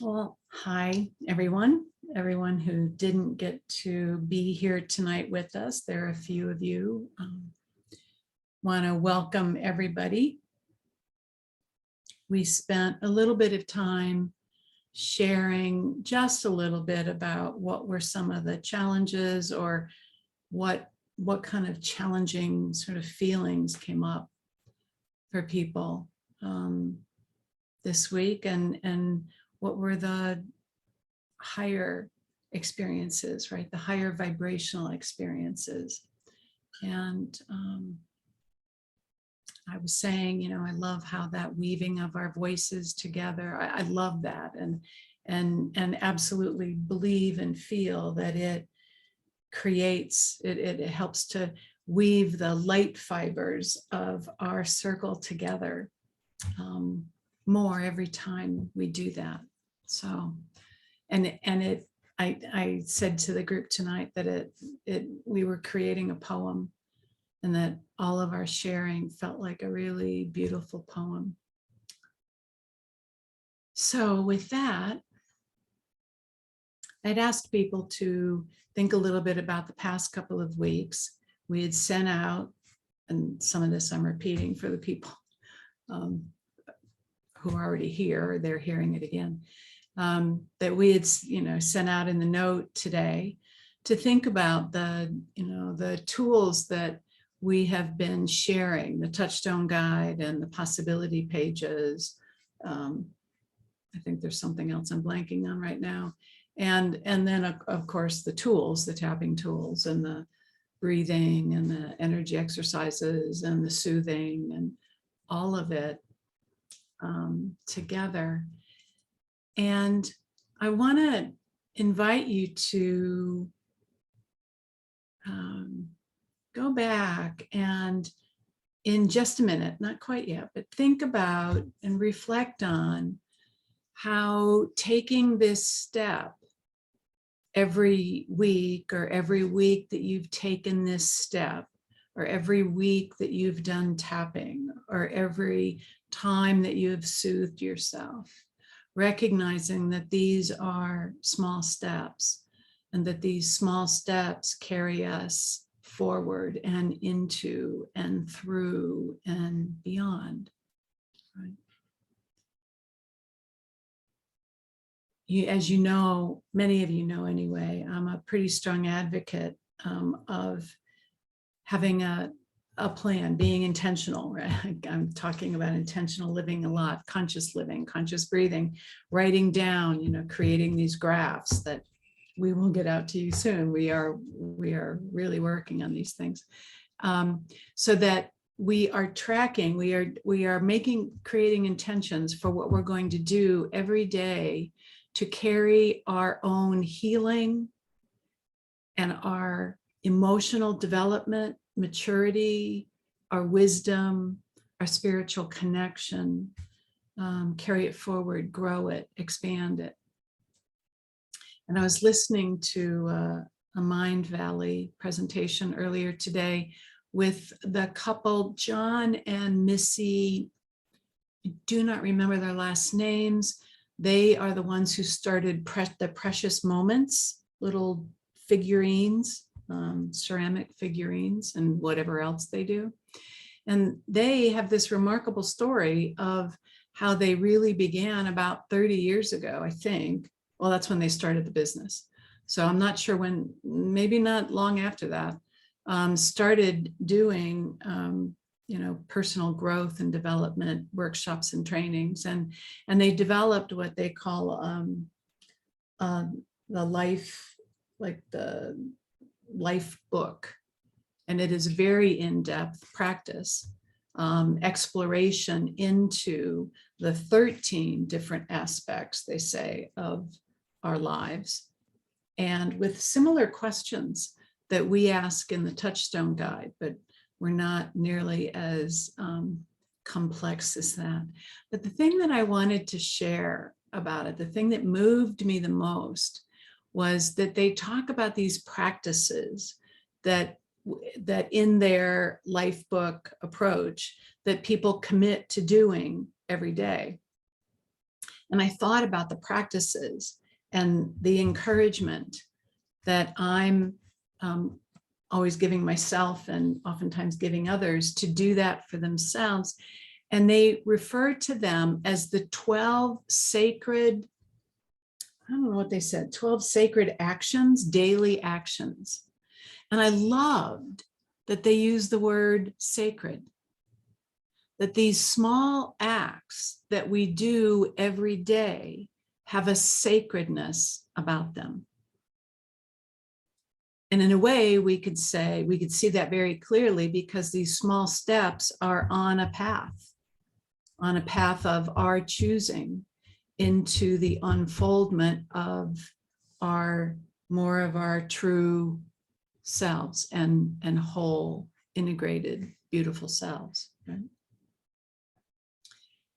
Well, hi, everyone who didn't get to be here tonight with us. There are a few of you. Want to welcome everybody. We spent a little bit of time sharing just a little bit about what were some of the challenges or what kind of challenging sort of feelings came up for people this week, and what were the higher experiences, right? The higher vibrational experiences. And I was saying, I love how that weaving of our voices together, I love that, and absolutely believe and feel that it creates, it helps to weave the light fibers of our circle together more every time we do that. So, I said to the group tonight that we were creating a poem, and that all of our sharing felt like a really beautiful poem. So with that, I'd asked people to think a little bit about the past couple of weeks. We had sent out, and some of this I'm repeating for the people who are already here, or they're hearing it again, that we had, sent out in the note today to think about the tools that we have been sharing, the Touchstone Guide and the possibility pages. I think there's something else I'm blanking on right now. And then of course the tools, the tapping tools and the breathing and the energy exercises and the soothing and all of it together. And I want to invite you to go back and, in just a minute, not quite yet, but think about and reflect on how taking this step every week, or every week that you've taken this step, or every week that you've done tapping, or every time that you have soothed yourself, recognizing that these are small steps, and that these small steps carry us forward and into and through and beyond. Right? As you know, many of you know anyway, I'm a pretty strong advocate of having a plan, being intentional. Right? I'm talking about intentional living a lot, conscious living, conscious breathing, writing down, creating these graphs that we will get out to you soon. We are really working on these things, so that we are tracking, we are creating intentions for what we're going to do every day to carry our own healing and our emotional development, maturity, our wisdom, our spiritual connection, carry it forward, grow it, expand it. And I was listening to a Mind Valley presentation earlier today with the couple, John and Missy. I do not remember their last names. They are the ones who started the Precious Moments, little figurines, ceramic figurines, and whatever else they do. And they have this remarkable story of how they really began about 30 years ago, I think. Well, that's when they started the business. So I'm not sure when, maybe not long after that, started doing personal growth and development workshops and trainings, and they developed what they call the life, like the life book, and it is very in-depth practice, exploration into the 13 different aspects, they say, of our lives, and with similar questions that we ask in the Touchstone Guide, but we're not nearly as complex as that. But the thing that I wanted to share about it, the thing that moved me the most, was that they talk about these practices that in their life book approach that people commit to doing every day. And I thought about the practices and the encouragement that I'm always giving myself and oftentimes giving others to do that for themselves. And they refer to them as the 12 sacred, I don't know what they said, 12 sacred actions, daily actions. And I loved that they use the word sacred, that these small acts that we do every day have a sacredness about them. And in a way, we could see that very clearly because these small steps are on a path of our choosing into the unfoldment of more of our true selves and whole, integrated, beautiful selves. Right?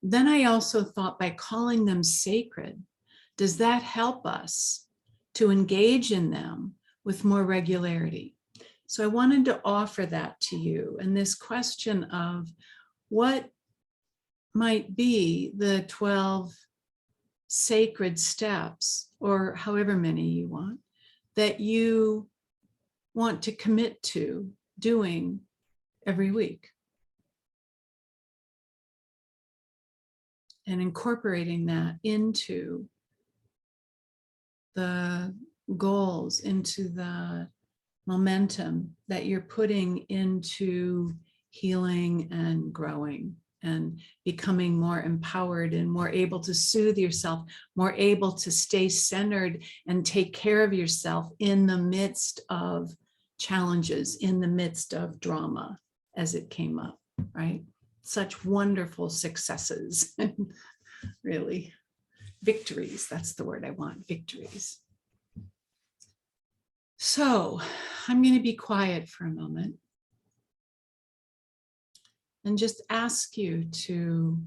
Then I also thought, by calling them sacred, does that help us to engage in them with more regularity? So I wanted to offer that to you. And this question of what might be the 12 sacred steps, or however many you want, that you want to commit to doing every week. And incorporating that into the goals, into the momentum that you're putting into healing and growing and becoming more empowered and more able to soothe yourself, more able to stay centered and take care of yourself in the midst of challenges, in the midst of drama as it came up, right? Such wonderful successes, really. Victories, that's the word I want, victories. So I'm going to be quiet for a moment and just ask you to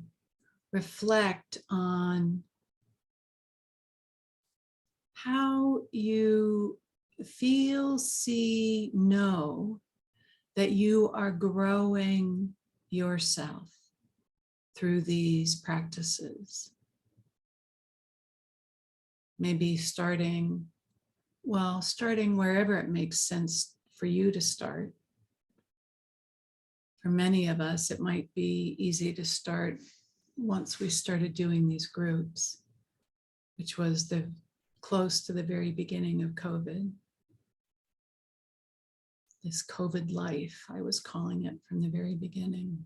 reflect on how you feel, see, know that you are growing yourself through these practices. Maybe starting wherever it makes sense for you to start. For many of us, it might be easy to start once we started doing these groups, which was close to the very beginning of COVID. This COVID life, I was calling it from the very beginning.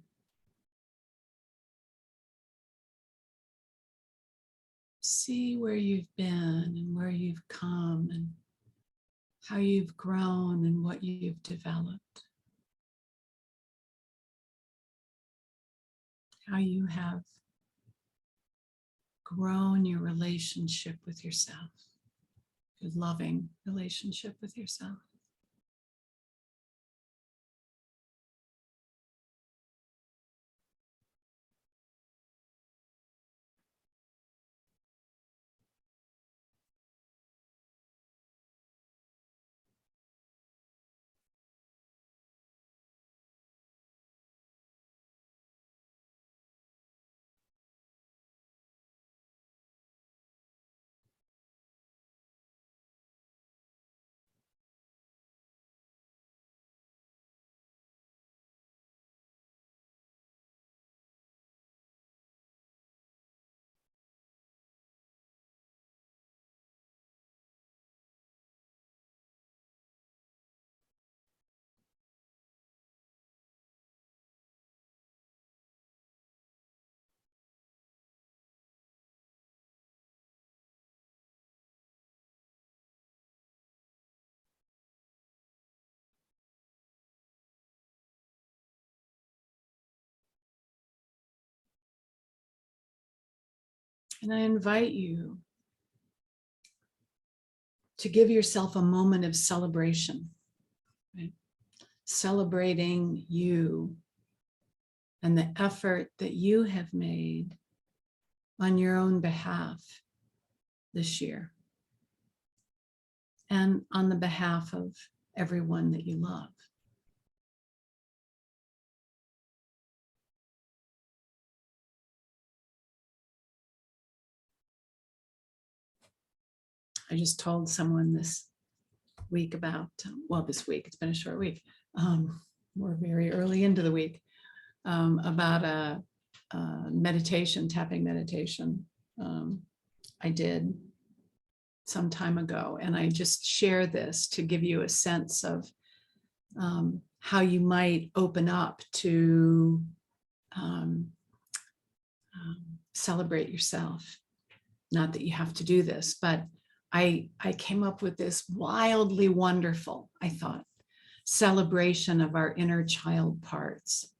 See where you've been and where you've come and how you've grown and what you've developed. How you have grown your relationship with yourself, your loving relationship with yourself. And I invite you to give yourself a moment of celebration, right? Celebrating you and the effort that you have made on your own behalf this year and on the behalf of everyone that you love. I just told someone this week about, well, this week, it's been a short week. We're very early into the week, about a meditation, tapping meditation I did some time ago. And I just share this to give you a sense of how you might open up to celebrate yourself. Not that you have to do this, but I came up with this wildly wonderful, I thought, celebration of our inner child parts,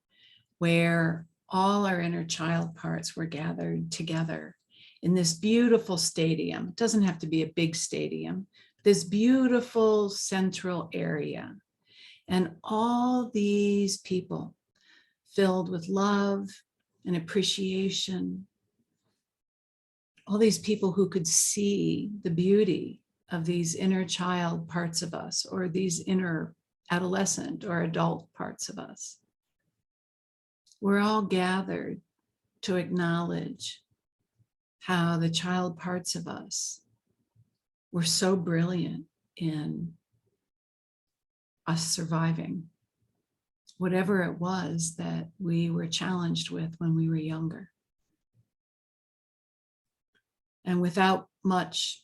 where all our inner child parts were gathered together in this beautiful stadium. It doesn't have to be a big stadium, this beautiful central area. And all these people filled with love and appreciation, all these people who could see the beauty of these inner child parts of us, or these inner adolescent or adult parts of us. We're all gathered to acknowledge how the child parts of us were so brilliant in us surviving whatever it was that we were challenged with when we were younger. And without much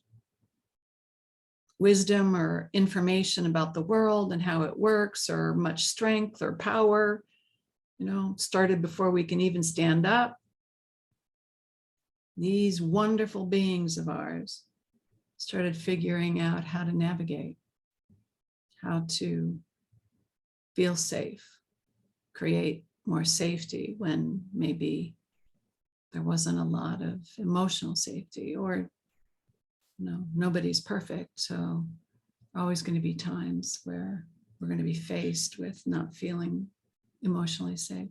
wisdom or information about the world and how it works, or much strength or power, started before we can even stand up, these wonderful beings of ours started figuring out how to navigate, how to feel safe, create more safety when maybe there wasn't a lot of emotional safety, or nobody's perfect. So always going to be times where we're going to be faced with not feeling emotionally safe,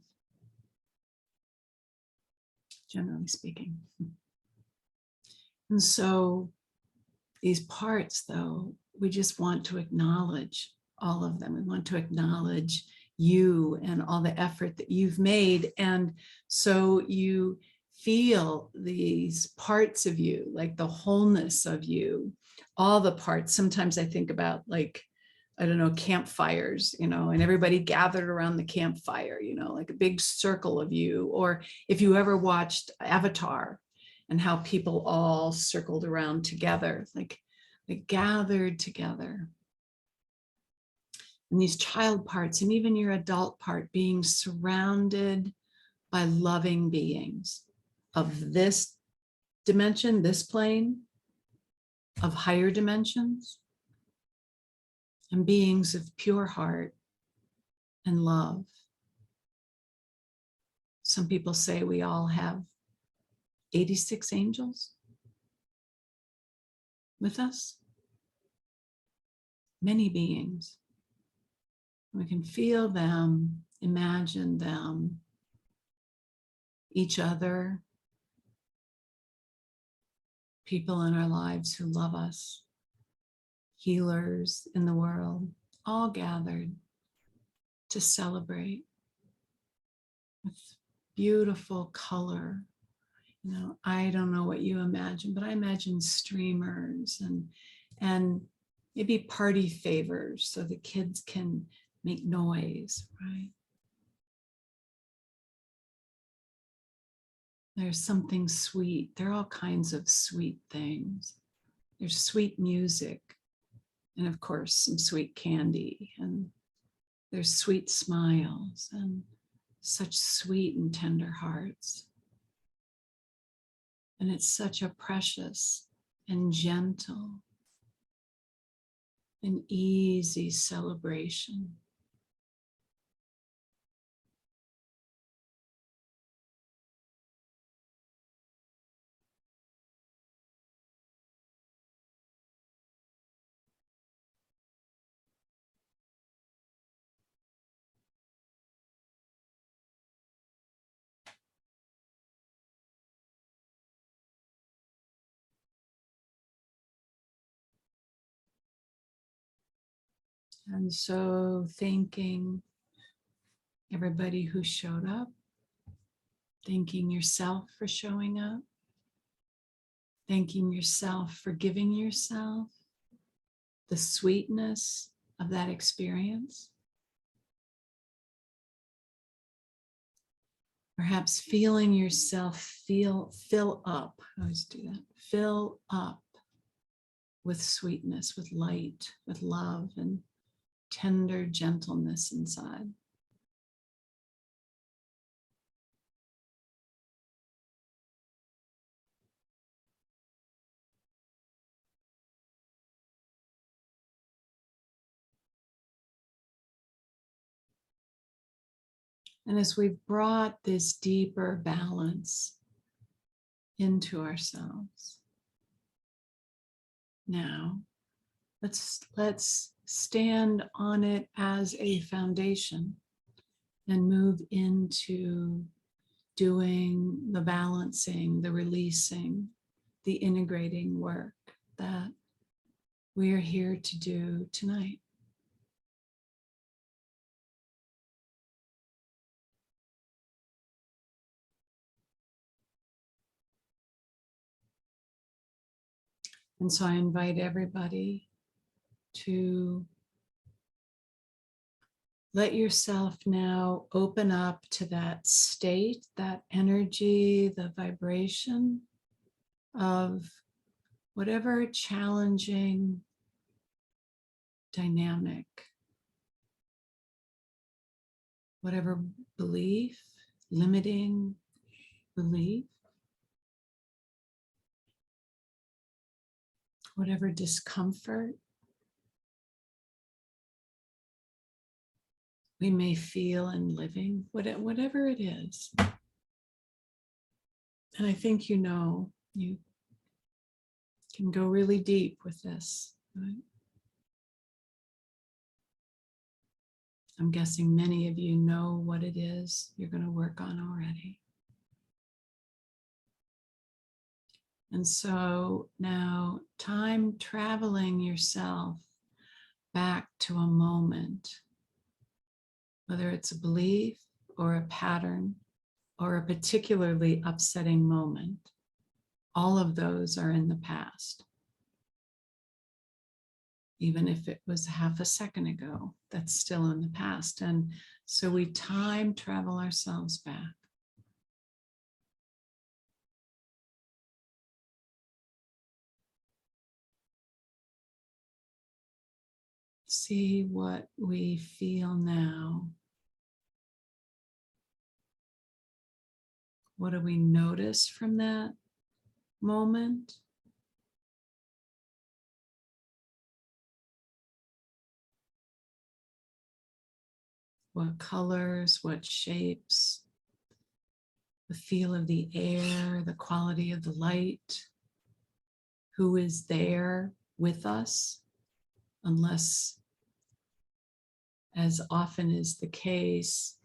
generally speaking. And so these parts, though, we just want to acknowledge all of them. We want to acknowledge you and all the effort that you've made. And so you feel these parts of you, like the wholeness of you, all the parts. Sometimes I think about, like, I don't know, campfires, and everybody gathered around the campfire, like a big circle of you. Or if you ever watched Avatar, and how people all circled around together, like they gathered together. And these child parts, and even your adult part, being surrounded by loving beings of this dimension, this plane, of higher dimensions, and beings of pure heart and love. Some people say we all have 86 angels with us, many beings. We can feel them, imagine them, each other, people in our lives who love us, healers in the world, all gathered to celebrate with beautiful color. I don't know what you imagine, but I imagine streamers and maybe party favors so the kids can make noise, right? There's something sweet. There are all kinds of sweet things. There's sweet music, and of course, some sweet candy, and there's sweet smiles and such sweet and tender hearts. And it's such a precious and gentle and easy celebration. And so thanking everybody who showed up, thanking yourself for showing up, thanking yourself for giving yourself the sweetness of that experience. Perhaps feeling yourself fill up. I always do that. Fill up with sweetness, with light, with love and tender gentleness inside. And as we've brought this deeper balance into ourselves, now let's stand on it as a foundation and move into doing the balancing, the releasing, the integrating work that we are here to do tonight. And so I invite everybody to let yourself now open up to that state, that energy, the vibration of whatever challenging dynamic, whatever belief, limiting belief, whatever discomfort we may feel in living, whatever it is. And I think you know, you can go really deep with this, right? I'm guessing many of you know what it is you're going to work on already. And so now, time traveling yourself back to a moment, whether it's a belief or a pattern or a particularly upsetting moment, all of those are in the past. Even if it was half a second ago, that's still in the past. And so we time travel ourselves back. See what we feel now. What do we notice from that moment? What colors, what shapes, the feel of the air, the quality of the light, who is there with us, unless, as often is the case,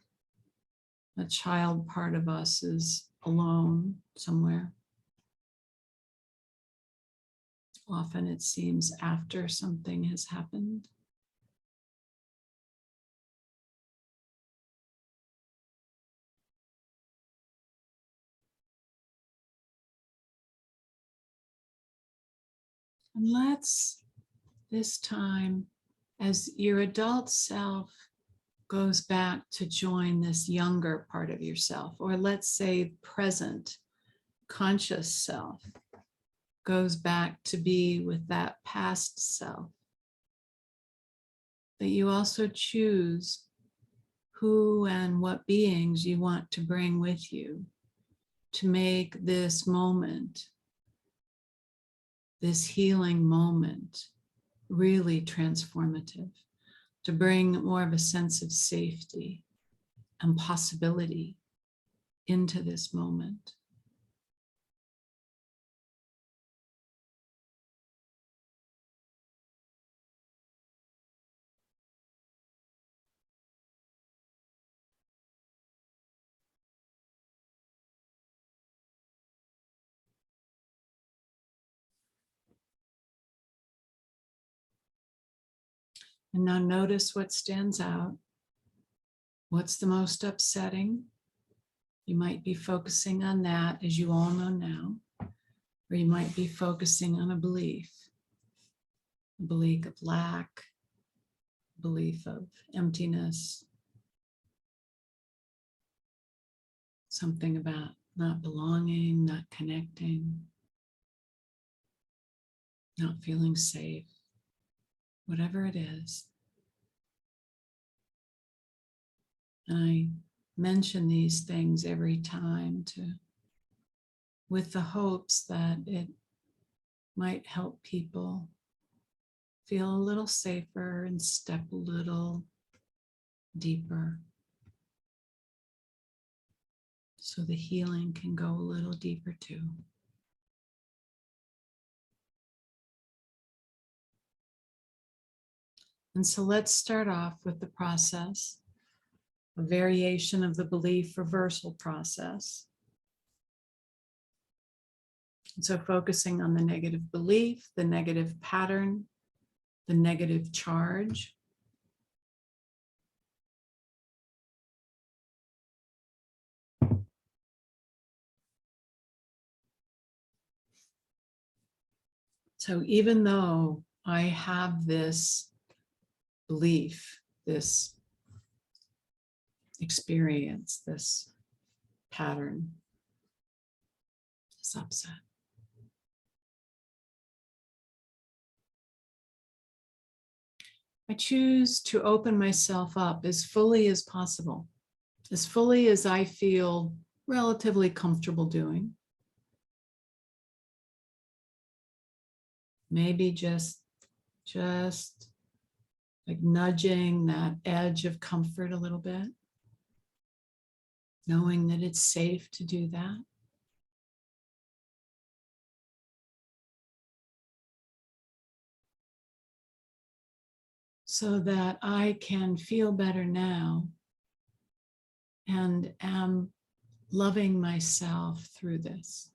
a child part of us is alone somewhere. Often it seems after something has happened. And let's, this time, as your adult self goes back to join this younger part of yourself, or let's say present conscious self goes back to be with that past self, that you also choose who and what beings you want to bring with you to make this moment, this healing moment, really transformative, to bring more of a sense of safety and possibility into this moment. And now notice what stands out. What's the most upsetting? You might be focusing on that, as you all know now. Or you might be focusing on a belief of lack, belief of emptiness, something about not belonging, not connecting, not feeling safe, whatever it is. And I mention these things every time with the hopes that it might help people feel a little safer and step a little deeper, so the healing can go a little deeper too. And so let's start off with the process, a variation of the belief reversal process. And so focusing on the negative belief, the negative pattern, the negative charge. So even though I have this belief, this experience, this pattern, this upset, I choose to open myself up as fully as possible, as fully as I feel relatively comfortable doing. Maybe just like nudging that edge of comfort a little bit, knowing that it's safe to do that. So that I can feel better now and am loving myself through this.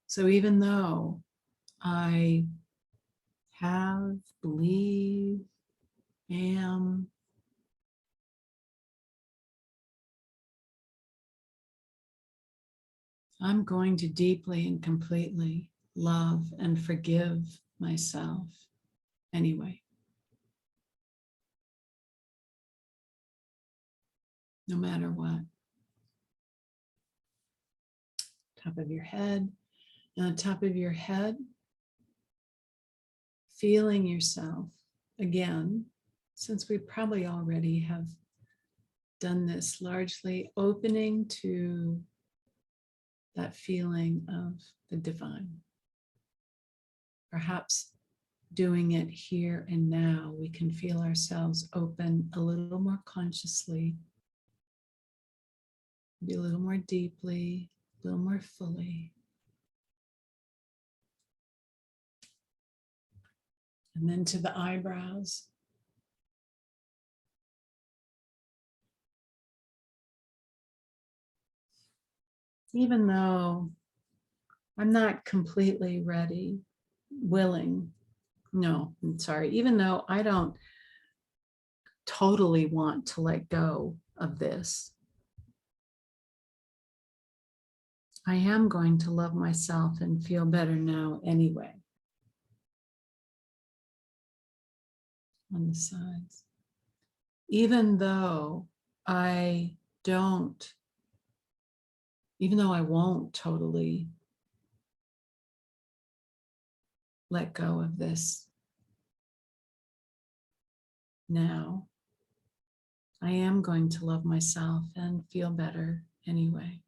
So even though I have, believe, am, I'm going to deeply and completely love and forgive myself anyway. No matter what. Top of your head. And on top of your head, feeling yourself again, since we probably already have done this, largely opening to that feeling of the divine. Perhaps doing it here and now, we can feel ourselves open a little more consciously, maybe a little more deeply, a little more fully. And then to the eyebrows. Even though I'm not completely ready, willing, no, I'm sorry, even though I don't totally want to let go of this, I am going to love myself and feel better now anyway. On the sides. Even though I won't totally let go of this now, I am going to love myself and feel better anyway.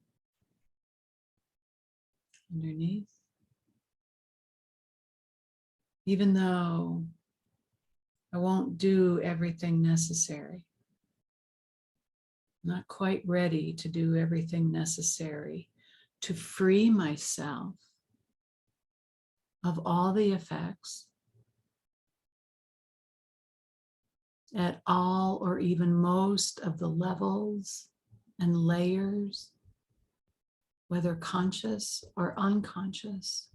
Underneath. Even though I won't do everything necessary, not quite ready to do everything necessary to free myself of all the effects at all or even most of the levels and layers, whether conscious or unconscious,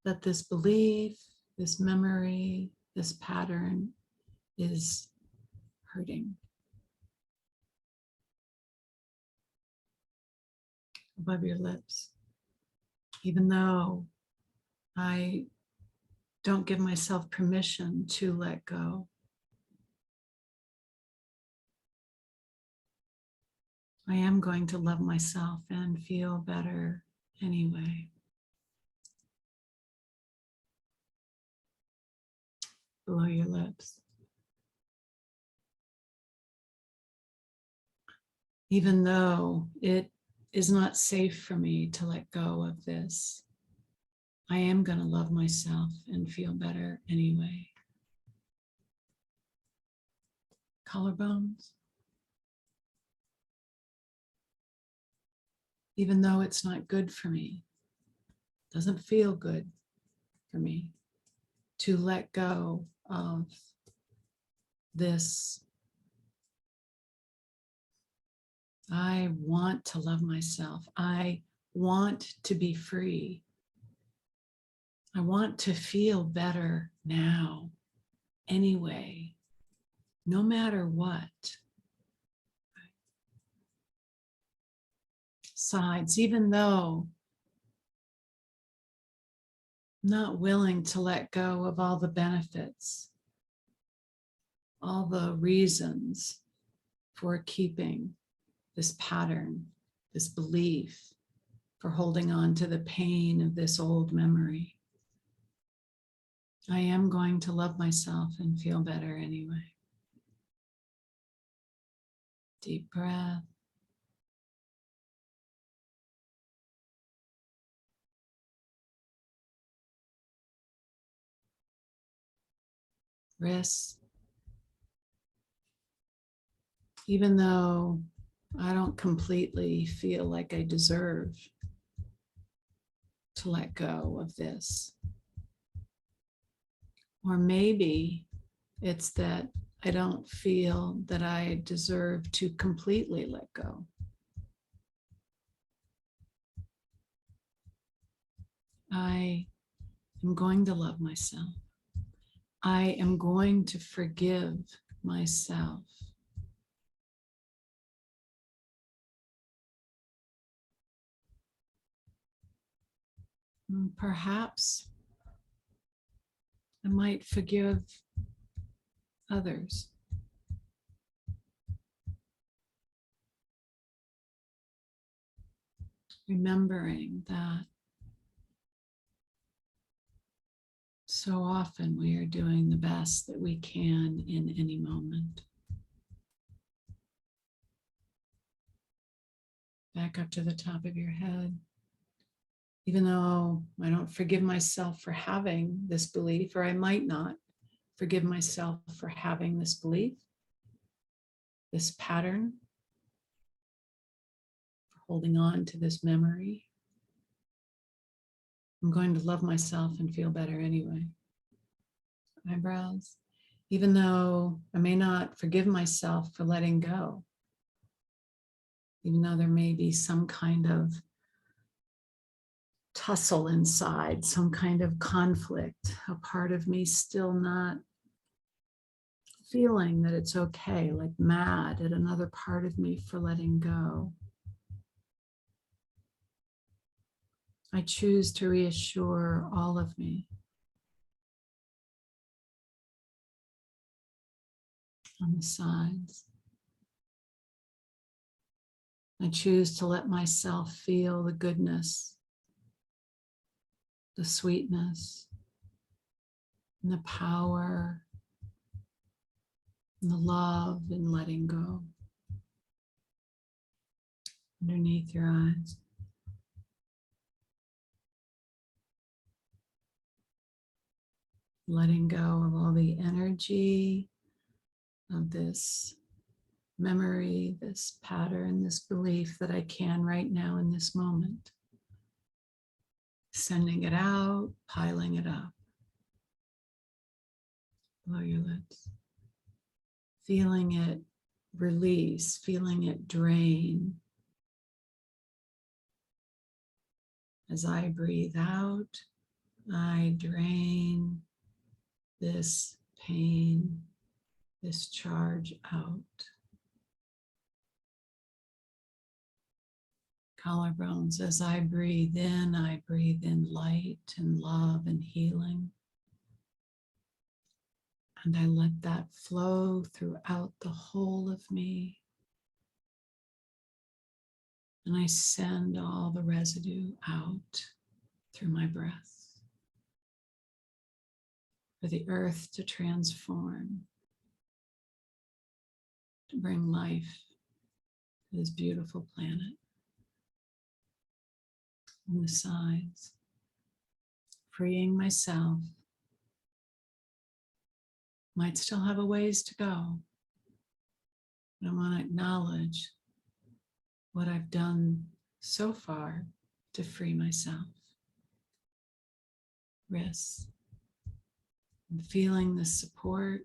that this belief, this memory, this pattern is hurting. above your lips. Even though I don't give myself permission to let go, I am going to love myself and feel better anyway. Below your lips. Even though it is not safe for me to let go of this, I am going to love myself and feel better anyway. Collarbones. Even though it's not good for me, doesn't feel good for me to let go of this. I want to love myself. I want to be free. I want to feel better now anyway, no matter what. Sides, even though I'm not willing to let go of all the benefits, all the reasons for keeping this pattern, this belief, for holding on to the pain of this old memory. I am going to love myself and feel better anyway. Deep breath. Wrists. Even though I don't completely feel like I deserve to let go of this. Or maybe it's that I don't feel that I deserve to completely let go. I am going to love myself. I am going to forgive myself. And perhaps I might forgive others. Remembering that so often we are doing the best that we can in any moment. Back up to the top of your head. Even though I don't forgive myself for having this belief, or I might not forgive myself for having this belief, this pattern, for holding on to this memory, I'm going to love myself and feel better anyway. Eyebrows. Even though I may not forgive myself for letting go, even though there may be some kind of tussle inside, some kind of conflict, a part of me still not feeling that it's okay, like mad at another part of me for letting go. I choose to reassure all of me on the sides. I choose to let myself feel the goodness, the sweetness, and the power, and the love in letting go. Underneath your eyes. Letting go of all the energy of this memory, this pattern, this belief that I can right now in this moment. Sending it out, piling it up below your lips. Feeling it release, feeling it drain. As I breathe out, I drain this pain, this charge out. Collarbones. As I breathe in light and love and healing. And I let that flow throughout the whole of me. And I send all the residue out through my breath for the earth to transform, to bring life to this beautiful planet. On the sides, freeing myself. Might still have a ways to go, but I want to acknowledge what I've done so far to free myself. Wrists. I'm feeling the support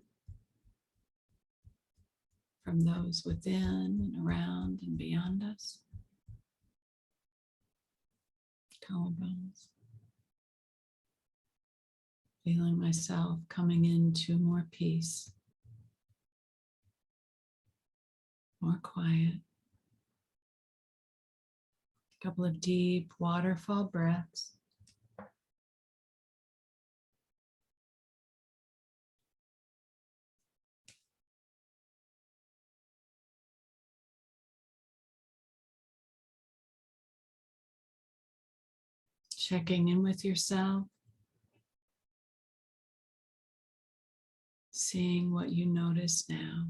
from those within and around and beyond us. Collarbones. Feeling myself coming into more peace, more quiet. A couple of deep waterfall breaths. Checking in with yourself. Seeing what you notice now.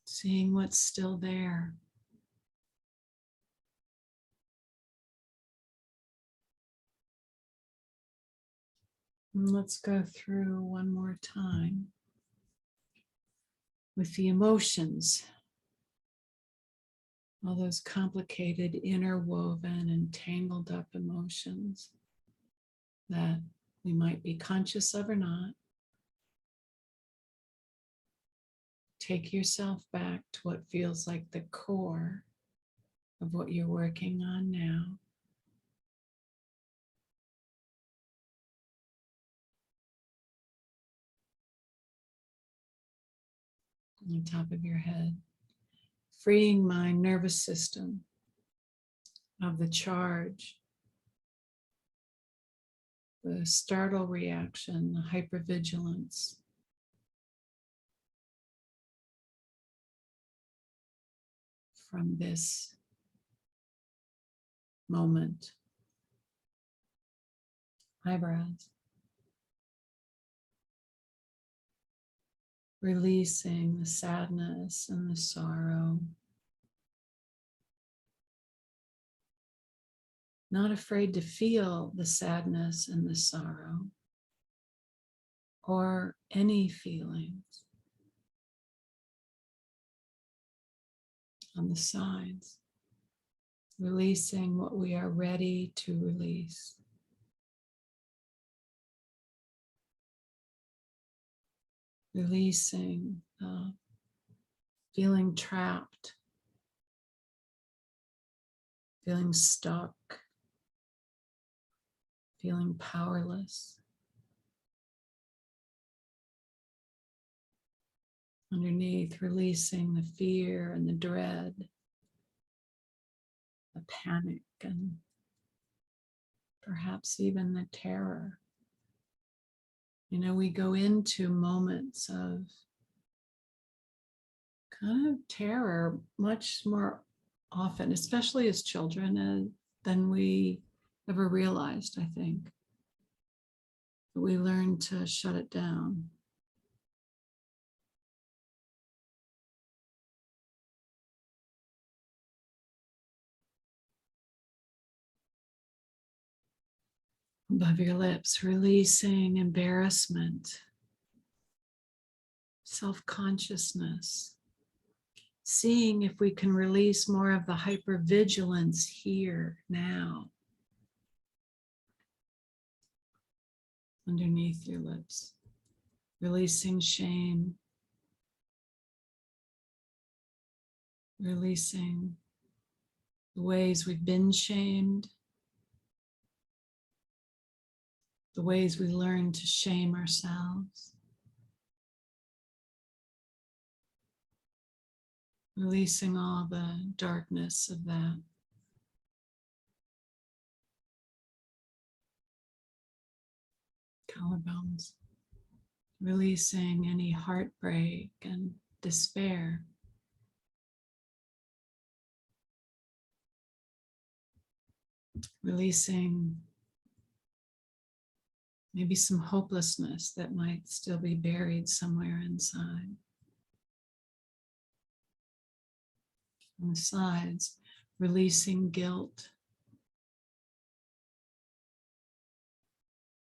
Seeing what's still there. And let's go through one more time with the emotions. All those complicated, interwoven and tangled up emotions that we might be conscious of or not. Take yourself back to what feels like the core of what you're working on now. On top of your head, freeing my nervous system of the charge, the startle reaction, the hypervigilance. From this moment. Eyebrows. Releasing the sadness and the sorrow. Not afraid to feel the sadness and the sorrow or any feelings. On the sides, releasing what we are ready to release. Releasing feeling trapped, feeling stuck, feeling powerless. Underneath, releasing the fear and the dread, the panic, and perhaps even the terror. You know, we go into moments of kind of terror much more often, especially as children, than we ever realized, I think. But we learn to shut it down. Above your lips, releasing embarrassment, self-consciousness, seeing if we can release more of the hypervigilance here, now. Underneath your lips, releasing shame, releasing the ways we've been shamed, the ways we learn to shame ourselves. Releasing all the darkness of that. Collarbones. Releasing any heartbreak and despair. Releasing maybe some hopelessness that might still be buried somewhere inside. On the sides, releasing guilt.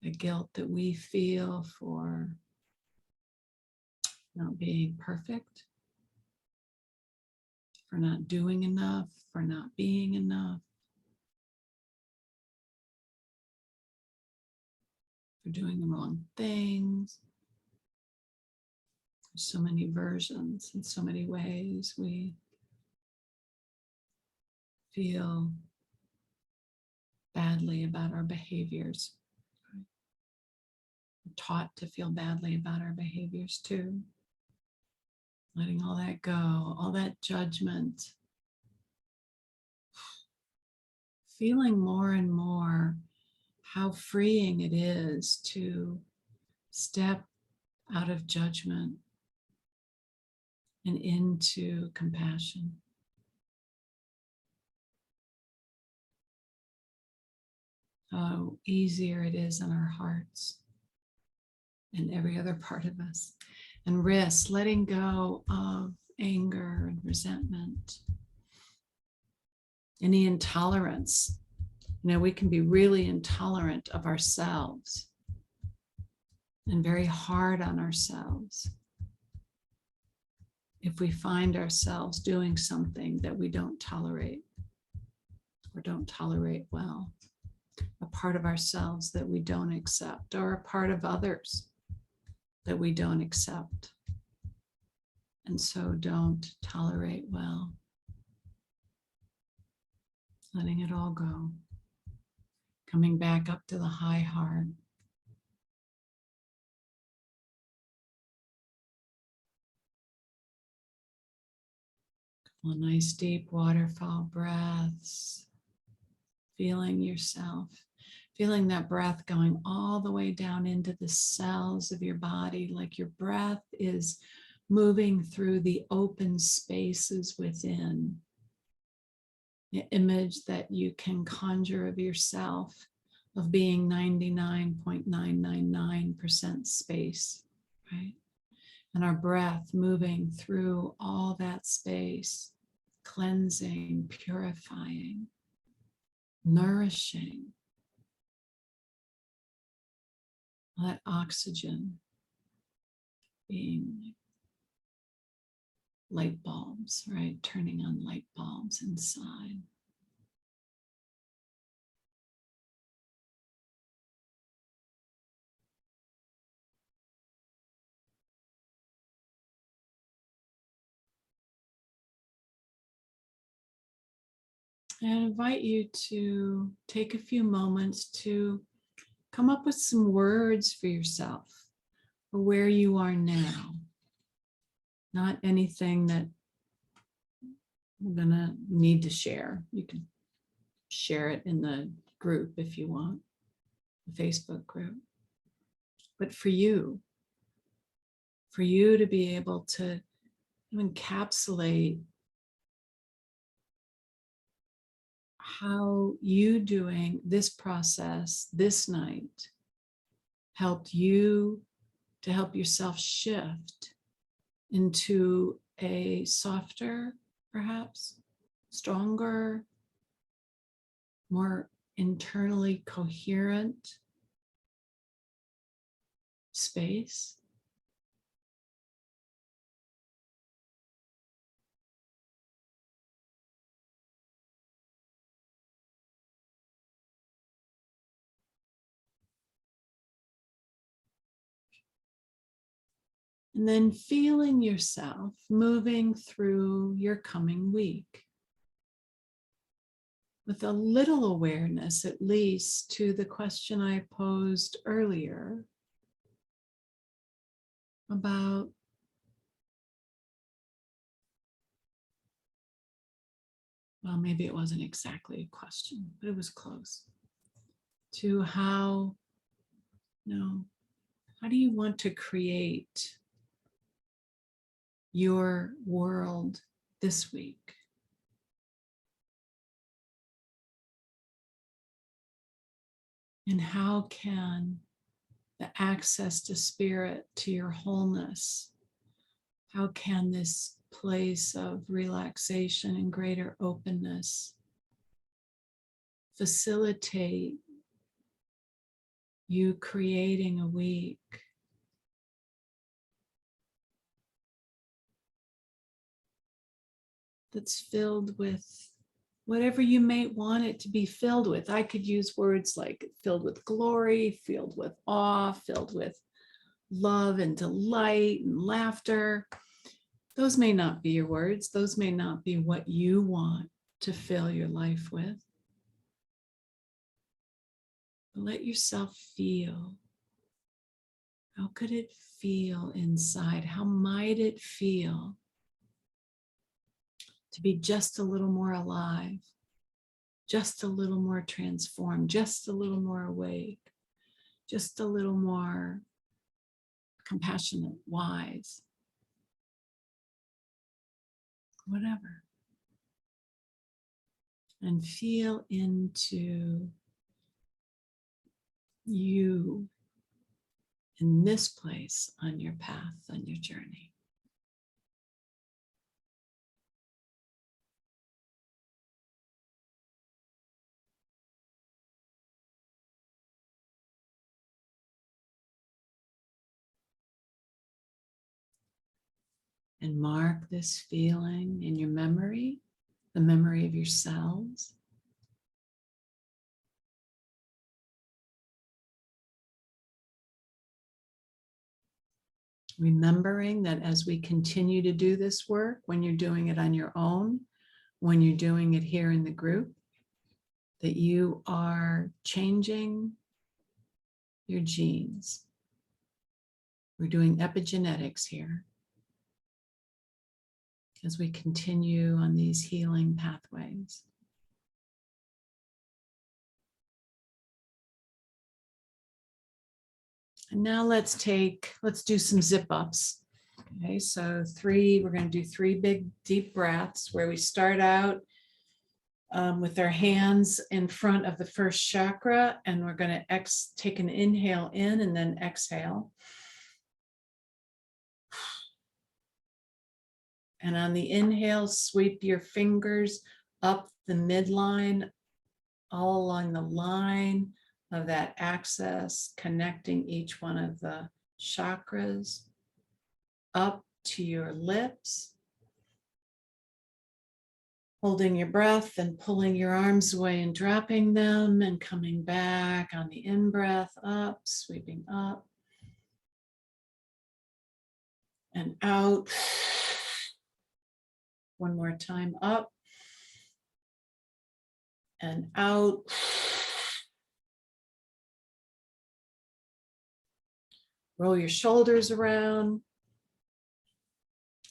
The guilt that we feel for not being perfect, for not doing enough, for not being enough, for doing the wrong things. There's so many versions and so many ways we feel badly about our behaviors. We're taught to feel badly about our behaviors too. Letting all that go, all that judgment. Feeling more and more how freeing it is to step out of judgment and into compassion. How easier it is in our hearts and every other part of us. And risk letting go of anger and resentment, any intolerance. You know, we can be really intolerant of ourselves and very hard on ourselves if we find ourselves doing something that we don't tolerate or don't tolerate well, a part of ourselves that we don't accept, or a part of others that we don't accept and so don't tolerate well. Letting it all go. Coming back up to the high heart. Couple of nice deep waterfall breaths. Feeling yourself. Feeling that breath going all the way down into the cells of your body, like your breath is moving through the open spaces within. The image that you can conjure of yourself of being 99.999% space, right? And our breath moving through all that space, cleansing, purifying, nourishing. That oxygen being light bulbs, right? Turning on light bulbs inside. I invite you to take a few moments to come up with some words for yourself for where you are now. Not anything that I'm gonna need to share. You can share it in the group if you want, the Facebook group. But for you to be able to encapsulate how you doing this process this night helped you to help yourself shift into a softer, perhaps stronger, more internally coherent space. And then feeling yourself moving through your coming week with a little awareness, at least, to the question I posed earlier about well, maybe it wasn't exactly a question, but it was close to how, how do you want to create your world this week? And how can the access to spirit, to your wholeness, how can this place of relaxation and greater openness facilitate you creating a week that's filled with whatever you may want it to be filled with? I could use words like filled with glory, filled with awe, filled with love and delight and laughter. Those may not be your words. Those may not be what you want to fill your life with. But let yourself feel. How could it feel inside? How might it feel to be just a little more alive, just a little more transformed, just a little more awake, just a little more compassionate, wise, whatever. And feel into you in this place on your path, on your journey. And mark this feeling in your memory, the memory of your cells. Remembering that as we continue to do this work, when you're doing it on your own, when you're doing it here in the group, that you are changing your genes. We're doing epigenetics here as we continue on these healing pathways. And now let's do some zip ups. Okay, so we're going to do 3 big deep breaths where we start out with our hands in front of the first chakra, and we're going to take an inhale in and then exhale. And on the inhale, sweep your fingers up the midline, all along the line of that axis, connecting each one of the chakras up to your lips. Holding your breath and pulling your arms away and dropping them and coming back on the in-breath, up, sweeping up and out. One more time, up and out. Roll your shoulders around.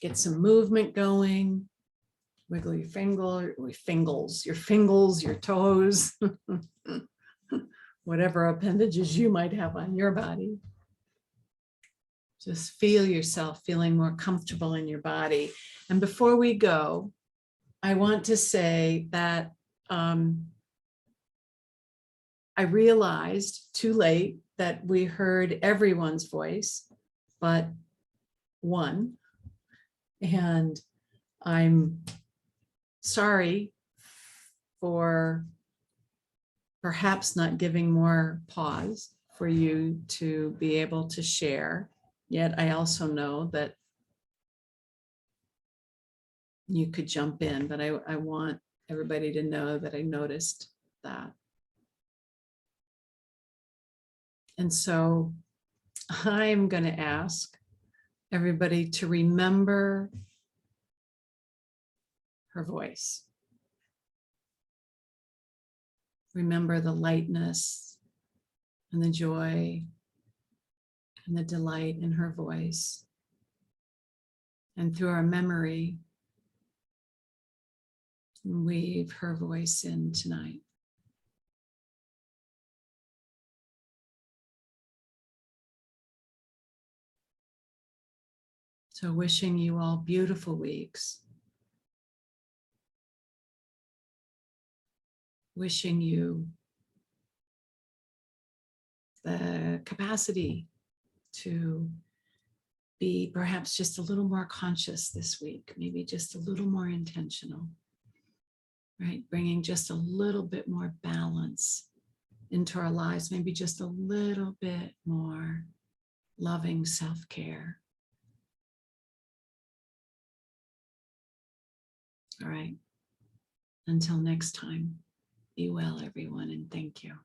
Get some movement going. Wiggle your fingers, your toes, whatever appendages you might have on your body. Just feel yourself feeling more comfortable in your body. And before we go, I want to say that I realized too late that we heard everyone's voice, but one. And I'm sorry for perhaps not giving more pause for you to be able to share. Yet I also know that you could jump in, but I want everybody to know that I noticed that. And so I'm going to ask everybody to remember her voice. remember the lightness and the joy and the delight in her voice. And through our memory, weave her voice in tonight. So wishing you all beautiful weeks. Wishing you the capacity to be perhaps just a little more conscious this week, maybe just a little more intentional, right? Bringing just a little bit more balance into our lives, maybe just a little bit more loving self-care. All right. Until next time, be well, everyone, and thank you.